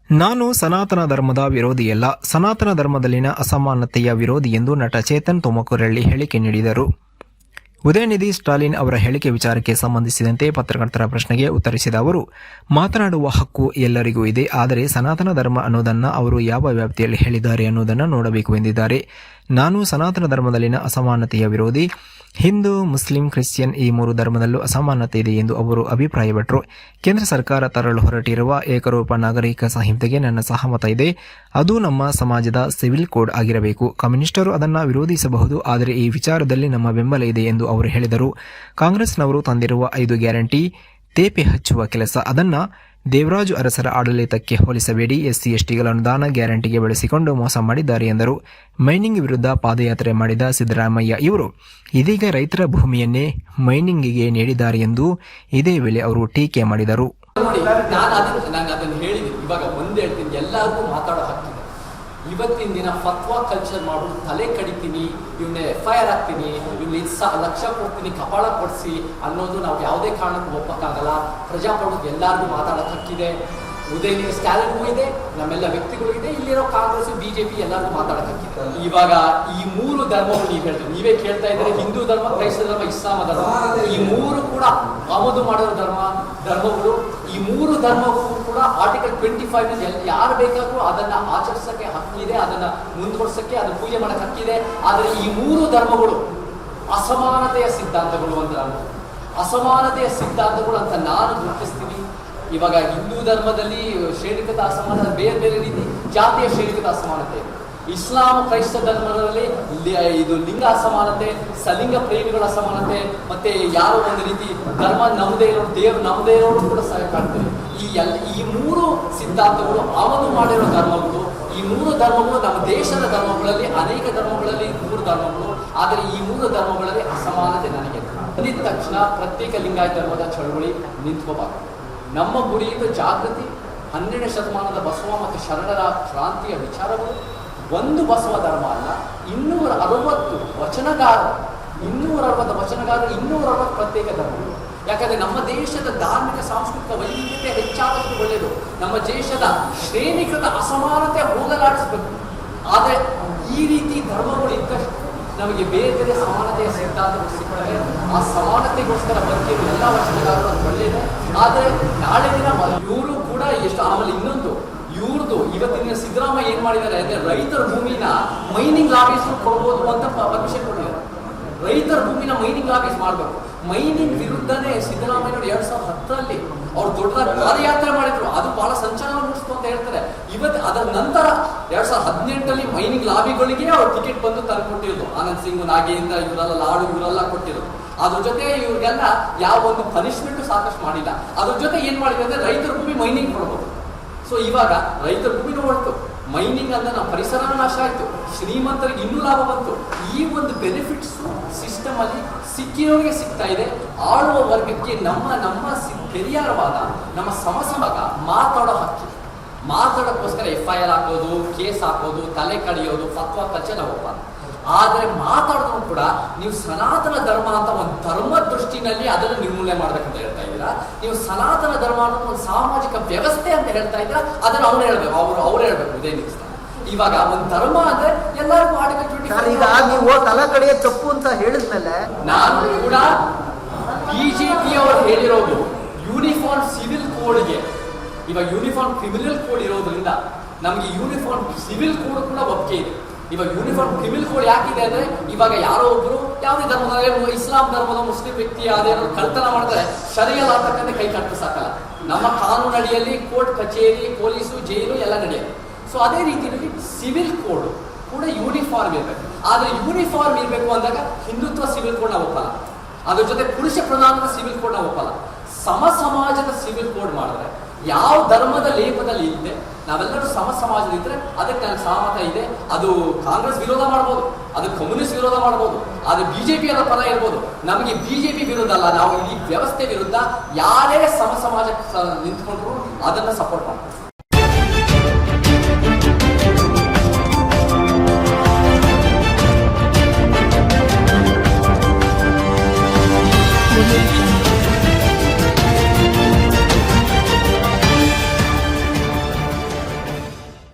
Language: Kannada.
ನಾನು ಸನಾತನ ಧರ್ಮದ ವಿರೋಧಿಯಲ್ಲ, ಸನಾತನ ಧರ್ಮದಲ್ಲಿನ ಅಸಮಾನತೆಯ ವಿರೋಧಿ ಎಂದು ನಟ ಚೇತನ್ ತುಮಕೂರಲ್ಲಿ ಹೇಳಿಕೆ ನೀಡಿದರು. ಉದಯನಿಧಿ ಸ್ಟಾಲಿನ್ ಅವರ ಹೇಳಿಕೆ ವಿಚಾರಕ್ಕೆ ಸಂಬಂಧಿಸಿದಂತೆ ಪತ್ರಕರ್ತರ ಪ್ರಶ್ನೆಗೆ ಉತ್ತರಿಸಿದ ಅವರು, ಮಾತನಾಡುವ ಹಕ್ಕು ಎಲ್ಲರಿಗೂ ಇದೆ, ಆದರೆ ಸನಾತನ ಧರ್ಮ ಅನ್ನೋದನ್ನು ಅವರು ಯಾವ ವ್ಯಾಪ್ತಿಯಲ್ಲಿ ಹೇಳಿದ್ದಾರೆ ಅನ್ನೋದನ್ನು ನೋಡಬೇಕು ಎಂದಿದ್ದಾರೆ. ನಾನು ಸನಾತನ ಧರ್ಮದಲ್ಲಿನ ಅಸಮಾನತೆಯ ವಿರೋಧಿ. ಹಿಂದೂ, ಮುಸ್ಲಿಂ, ಕ್ರಿಶ್ಚಿಯನ್ ಈ ಮೂರು ಧರ್ಮದಲ್ಲೂ ಅಸಮಾನತೆ ಇದೆ ಎಂದು ಅವರು ಅಭಿಪ್ರಾಯಪಟ್ಟರು. ಕೇಂದ್ರ ಸರ್ಕಾರ ತರಲು ಹೊರಟಿರುವ ಏಕರೂಪ ನಾಗರಿಕ ಸಂಹಿತೆಗೆ ನನ್ನ ಸಹಮತ ಇದೆ. ಅದು ನಮ್ಮ ಸಮಾಜದ ಸಿವಿಲ್ ಕೋಡ್ ಆಗಿರಬೇಕು. ಕಮ್ಯುನಿಸ್ಟರು ಅದನ್ನು ವಿರೋಧಿಸಬಹುದು, ಆದರೆ ಈ ವಿಚಾರದಲ್ಲಿ ನಮ್ಮ ಬೆಂಬಲ ಇದೆ ಎಂದು ಅವರು ಹೇಳಿದರು. ಕಾಂಗ್ರೆಸ್ನವರು ತಂದಿರುವ 5 ಗ್ಯಾರಂಟಿ ತೇಪೆ ಹಚ್ಚುವ ಕೆಲಸ. ಅದನ್ನು ದೇವರಾಜು ಅರಸರ ಆಡಳಿತಕ್ಕೆ ಹೋಲಿಸಬೇಡಿ. ಎಸ್ಸಿ ಎಸ್ಟಿಗಳ ಅನುದಾನ ಗ್ಯಾರಂಟಿಗೆ ಬಳಸಿಕೊಂಡು ಮೋಸ ಮಾಡಿದ್ದಾರೆ ಎಂದರು. ಮೈನಿಂಗ್ ವಿರುದ್ಧ ಪಾದಯಾತ್ರೆ ಮಾಡಿದ ಸಿದ್ದರಾಮಯ್ಯ ಇವರು ಇದೀಗ ರೈತರ ಭೂಮಿಯನ್ನೇ ಮೈನಿಂಗಿಗೆ ನೀಡಿದ್ದಾರೆ ಎಂದು ಇದೇ ವೇಳೆ ಅವರು ಟೀಕೆ ಮಾಡಿದರು. ಇವತ್ತಿನ ದಿನ ಫತ್ವಾ ಕಲ್ಚರ್ ಮಾಡೋದು, ತಲೆ ಕಡಿತೀನಿ, ಇವನ್ನ FIR ಹಾಕ್ತೀನಿ, ಇವ್ನ ಲಕ್ಷ ಕೊಡ್ತೀನಿ, ಕಪಾಳ ಕೊಡಿಸಿ ಅನ್ನೋದು ನಾವು ಯಾವುದೇ ಕಾರಣಕ್ಕೂ ಒಪ್ಪಕ್ಕಾಗಲ್ಲ. ಪ್ರಜಾಪ್ರಭುತ್ವ ಎಲ್ಲರಿಗೂ ಮಾತಾಡೋಕೆ ಹಕ್ಕಿದೆ. ಉದಯನಿಧಿ ಸ್ಟಾಲಿನ್ಗೂ ಇದೆ, ನಮ್ಮೆಲ್ಲ ವ್ಯಕ್ತಿಗಳಿದೆ, ಇಲ್ಲಿರೋ ಕಾಂಗ್ರೆಸ್ BJP ಎಲ್ಲರಿಗೂ ಮಾತಾಡೋಕೆ ಹಕ್ಕಿದೆ. ಇವಾಗ ಈ ಮೂರು ಧರ್ಮಗಳು ನೀವೇ ಕೇಳ್ತಾ ಇದ್ರೆ, ಹಿಂದೂ ಧರ್ಮ, ಕ್ರೈಸ್ತ ಧರ್ಮ, ಇಸ್ಲಾಮ ಧರ್ಮ, ಈ ಮೂರು ಕೂಡ ಆಮದು ಮಾಡಿರೋ ಧರ್ಮಗಳು. ಈ ಮೂರು ಧರ್ಮಗಳು ಕೂಡ ಆರ್ಟಿಕಲ್ 25 ಯಾರು ಬೇಕಾದ್ರೂ ಅದನ್ನ ಆಚರಿಸಕ್ಕೆ ಹಕ್ಕಿದೆ, ಅದನ್ನ ಮುಂದುವರ್ಸಕ್ಕೆ, ಅದನ್ನ ಪೂಜೆ ಮಾಡಕ್ಕೆ ಹಕ್ಕಿದೆ. ಆದರೆ ಈ ಮೂರು ಧರ್ಮಗಳು ಅಸಮಾನತೆಯ ಸಿದ್ಧಾಂತಗಳು ಅಂತ ನಾನು ಗುರುತಿಸ್ತೀನಿ. ಇವಾಗ ಹಿಂದೂ ಧರ್ಮದಲ್ಲಿ ಶ್ರೇಣಿಕದ ಅಸಮಾನತೆ, ಬೇರೆ ಬೇರೆ ರೀತಿ ಜಾತಿಯ ಶ್ರೇಣಿಕದ ಅಸಮಾನತೆ ಇದೆ. ಇಸ್ಲಾಂ, ಕ್ರೈಸ್ತ ಧರ್ಮದಲ್ಲಿ ಇದು ಲಿಂಗ ಅಸಮಾನತೆ, ಸಲಿಂಗ ಪ್ರೇಮಿಗಳ ಅಸಮಾನತೆ, ಮತ್ತೆ ಯಾರೋ ಒಂದು ರೀತಿ ಧರ್ಮ ನಮ್ಮದೇ ಇರೋರು ಕೂಡ ಸಹ ಕಾಣ್ತಾರೆ. ಈ ಮೂರು ಸಿದ್ಧಾಂತಗಳು ಆಮದು ಮಾಡಿರೋ ಧರ್ಮಗಳು. ಈ ಮೂರು ಧರ್ಮಗಳು ನಮ್ಮ ದೇಶದ ಧರ್ಮಗಳಲ್ಲಿ, ಅನೇಕ ಧರ್ಮಗಳಲ್ಲಿ ಮೂರು ಧರ್ಮಗಳು, ಆದರೆ ಈ ಮೂರು ಧರ್ಮಗಳಲ್ಲಿ ಅಸಮಾನತೆ ನನಗೆ ಅಂದಿದ ತಕ್ಷಣ ಪ್ರತ್ಯೇಕ ಲಿಂಗಾಯತ ಧರ್ಮದ ಚಳವಳಿ ನಿಂತ್ಕೋಬಾರದು. ನಮ್ಮ ಗುರಿಯಿಂದ ಜಾಗೃತಿ, 12ನೇ ಶತಮಾನದ ಬಸವ ಮತ್ತು ಶರಣರ ಕ್ರಾಂತಿಯ ವಿಚಾರಗಳು. ಒಂದು ಬಸವ ಧರ್ಮ ಅಲ್ಲ, 260 ವಚನಗಾರರು, 260 ಪ್ರತ್ಯೇಕ ಧರ್ಮಗಳು. ಯಾಕಂದ್ರೆ ನಮ್ಮ ದೇಶದ ಧಾರ್ಮಿಕ ಸಾಂಸ್ಕೃತಿಕ ವೈವಿಧ್ಯತೆ ಹೆಚ್ಚಾದಷ್ಟು ಒಳ್ಳೆಯದು. ನಮ್ಮ ದೇಶದ ಶ್ರೇಣಿಕೃತ ಅಸಮಾನತೆ ಹೋಗಲಾಡಿಸಬೇಕು. ಆದರೆ ಈ ರೀತಿ ಧರ್ಮಗಳು ಇದ್ದಷ್ಟು ನಮಗೆ ಬೇರೆ ಬೇರೆ ಸಮಾನತೆಯ ಸಿದ್ಧಾಂತಗಳು ಸಿಗ್ತವೆ. ಆ ಸಮಾನತೆಗೋಸ್ಕರ ಬದುಕಿರುವ ಎಲ್ಲ ವಚನಗಾರರು ಅದು ಒಳ್ಳೆಯದು. ಆದರೆ ನಾಳೆ ದಿನ ಇವರು ಕೂಡ ಎಷ್ಟು, ಆಮೇಲೆ ಇನ್ನೊಂದು ಇವ್ರದ್ದು ಇವತ್ತಿನ ಸಿದ್ದರಾಮಯ್ಯ ಏನ್ ಮಾಡಿದ್ದಾರೆ ಅಂದ್ರೆ, ರೈತರ ಭೂಮಿನ ಮೈನಿಂಗ್ ಲಾಬೀಸ್ ಕೊಡ್ಬೋದು ಅಂತ ಪರ್ಮಿಷನ್ ಕೊಟ್ಟಿದ್ದಾರೆ. ರೈತರ ಭೂಮಿನ ಮೈನಿಂಗ್ ಲಾಬೀಸ್ ಮಾಡಬೇಕು. ಮೈನಿಂಗ್ ವಿರುದ್ಧನೇ ಸಿದ್ದರಾಮಯ್ಯ 2010ರಲ್ಲಿ ಅವ್ರು ದೊಡ್ಡದಾಗಿ ಪಾದಯಾತ್ರೆ ಮಾಡಿದ್ರು. ಅದು ಬಹಳ ಸಂಚಲನ ಮೂಡಿಸ್ತು ಅಂತ ಹೇಳ್ತಾರೆ. ಇವತ್ತು ಅದರ ನಂತರ 2018ರಲ್ಲಿ ಮೈನಿಂಗ್ ಲಾಬಿಗಳಿಗೆ ಅವ್ರು ಟಿಕೆಟ್ ಬಂದು ತಂದುಕೊಟ್ಟಿರೋದು. ಆನಂದ್ ಸಿಂಗ್, ನಾಗೇಂದ್ರ ಇವರೆಲ್ಲ ಕೊಟ್ಟಿರೋದು. ಅದ್ರ ಜೊತೆ ಇವ್ರಿಗೆಲ್ಲ ಯಾವ ಒಂದು ಪನಿಷ್ಮೆಂಟ್ ಸಾಕಷ್ಟು ಮಾಡಿಲ್ಲ. ಅದ್ರ ಜೊತೆ ಏನ್ ಮಾಡಿದ್ರೆ ಅಂದ್ರೆ, ರೈತರ ಭೂಮಿ ಮೈನಿಂಗ್ ಕೊಡ್ಬೋದು. ಸೊ ಇವಾಗ ರೈತರ ಭೂಮಿನೂ ಹೊರತು, ಮೈನಿಂಗ್ ಅಂದ್ರೆ ನಮ್ಮ ಪರಿಸರ ನಾಶ ಆಯ್ತು, ಶ್ರೀಮಂತರಿಗೆ ಇನ್ನೂ ಲಾಭ ಬಂತು. ಈ ಒಂದು ಬೆನಿಫಿಟ್ಸ್ ಸಿಸ್ಟಮ್ ಅಲ್ಲಿ ಸಿಕ್ಕಿರೋರಿಗೆ ಸಿಗ್ತಾ ಇದೆ. ಆಳುವ ವರ್ಗಕ್ಕೆ ನಮ್ಮ ಪೆರಿಯಾರವಾದ ನಮ್ಮ ಸಮಸಮಗ ಮಾತಾಡೋ ಹಕ್ಕಿ, ಮಾತಾಡೋಕ್ಕೋಸ್ಕರ FIR ಹಾಕೋದು, ಕೇಸ್ ಹಾಕೋದು, ತಲೆ ಕಡಿಯೋದು, ಫತ್ವಾ ಕಲ್ಚರ್ ನಾವು ಒಪ್ಪ. ಆದರೆ ಮಾತಾಡೋದು ಕೂಡ ನೀವು ಸನಾತನ ಧರ್ಮ ಅಂತ ಒಂದು ಧರ್ಮ ದೃಷ್ಟಿನಲ್ಲಿ ಅದನ್ನು ನಿರ್ಮೂಲನೆ ಮಾಡ್ಬೇಕಂತ ಹೇಳ್ತಾ ಇದ್ದೀರಾ. ನೀವು ಸನಾತನ ಧರ್ಮ ಅನ್ನೋ ಒಂದು ಸಾಮಾಜಿಕ ವ್ಯವಸ್ಥೆ ಅಂತ ಹೇಳ್ತಾ ಇದ್ದೀರಾ. ಅದನ್ನು ಅವ್ರು ಹೇಳ್ಬೇಕು. ಉದಯನಿಧಿ ಇವಾಗ ಒಂದು ಧರ್ಮ ಅಂದ್ರೆ ಎಲ್ಲರಿಗೂ ಈಗ ನೀವು ತಲೆ ಕಡೆಯ ತಪ್ಪು ಅಂತ ಹೇಳಿದ್ಮೇಲೆ ನಾನು ಕೂಡ BJP ಅವರು ಹೇಳಿರೋದು ಯೂನಿಫಾರ್ಮ್ ಸಿವಿಲ್ ಕೋಡ್ಗೆ, ಇವಾಗ ಯೂನಿಫಾರ್ಮ್ ಕ್ರಿಮಿನಲ್ ಕೋಡ್ ಇರೋದ್ರಿಂದ ನಮಗೆ ಯೂನಿಫಾರ್ಮ್ ಸಿವಿಲ್ ಕೋಡ್ ಕೂಡ ಒಪ್ಪಿಗೆ ಇದೆ. ಇವಾಗ ಯೂನಿಫಾರ್ಮ್ ಕ್ರಿಮಿನಲ್ ಕೋಡ್ ಯಾಕಿದೆ ಅಂದ್ರೆ, ಇವಾಗ ಯಾರೋ ಒಬ್ರು ಯಾವುದೇ ಧರ್ಮದಲ್ಲಿ, ಇಸ್ಲಾಂ ಧರ್ಮದ ಮುಸ್ಲಿಂ ವ್ಯಕ್ತಿ ಯಾವ್ದಾದ್ರು ಕಳ್ತನ ಮಾಡಿದ್ರೆ ಶರಿಯಲ್ ಆಗ್ತಕ್ಕಂಥ ಕೈ ಕಟ್ಟು ಸಾಕಲ್ಲ. ನಮ್ಮ ಕಾನೂನು ಅಡಿಯಲ್ಲಿ ಕೋರ್ಟ್ ಕಚೇರಿ, ಪೊಲೀಸು, ಜೈಲು ಎಲ್ಲ ನಡೆಯುತ್ತೆ. ಸೊ ಅದೇ ರೀತಿಯಲ್ಲಿ ಸಿವಿಲ್ ಕೋಡ್ ಕೂಡ ಯೂನಿಫಾರ್ಮ್ ಇರಬೇಕು. ಆದ್ರೆ ಯೂನಿಫಾರ್ಮ್ ಇರಬೇಕು ಅಂದಾಗ ಹಿಂದುತ್ವ ಸಿವಿಲ್ ಕೋಡ್ ನಾವು ಒಪ್ಪಲ್ಲ. ಅದ್ರ ಜೊತೆ ಪುರುಷ ಪ್ರಧಾನದ ಸಿವಿಲ್ ಕೋಡ್ ನಾವು ಒಪ್ಪಲ್ಲ. ಸಮಾಜದ ಸಿವಿಲ್ ಕೋಡ್ ಮಾಡಿದ್ರೆ, ಯಾವ ಧರ್ಮದ ಲೇಪದಲ್ಲಿ ಇದ್ದೆ ನಾವೆಲ್ಲರೂ ಸಮಾಜದಿದ್ರೆ ಅದಕ್ಕೆ ನನಗೆ ಸಹಮತ ಇದೆ. ಅದು ಕಾಂಗ್ರೆಸ್ ವಿರೋಧ ಮಾಡ್ಬೋದು, ಅದು ಕಮ್ಯುನಿಸ್ಟ್ ವಿರೋಧ ಮಾಡ್ಬೋದು, ಆದ್ರೆ BJP ಅವರ ಪರ ಇರ್ಬೋದು. ನಮಗೆ BJP ವಿರುದ್ಧ ಅಲ್ಲ, ನಾವು ಈ ವ್ಯವಸ್ಥೆ ವಿರುದ್ಧ ಯಾರೇ ಸಮಾಜ ನಿಂತ್ಕೊಂಡ್ರು ಅದನ್ನ ಸಪೋರ್ಟ್ ಮಾಡ್ತೀವಿ.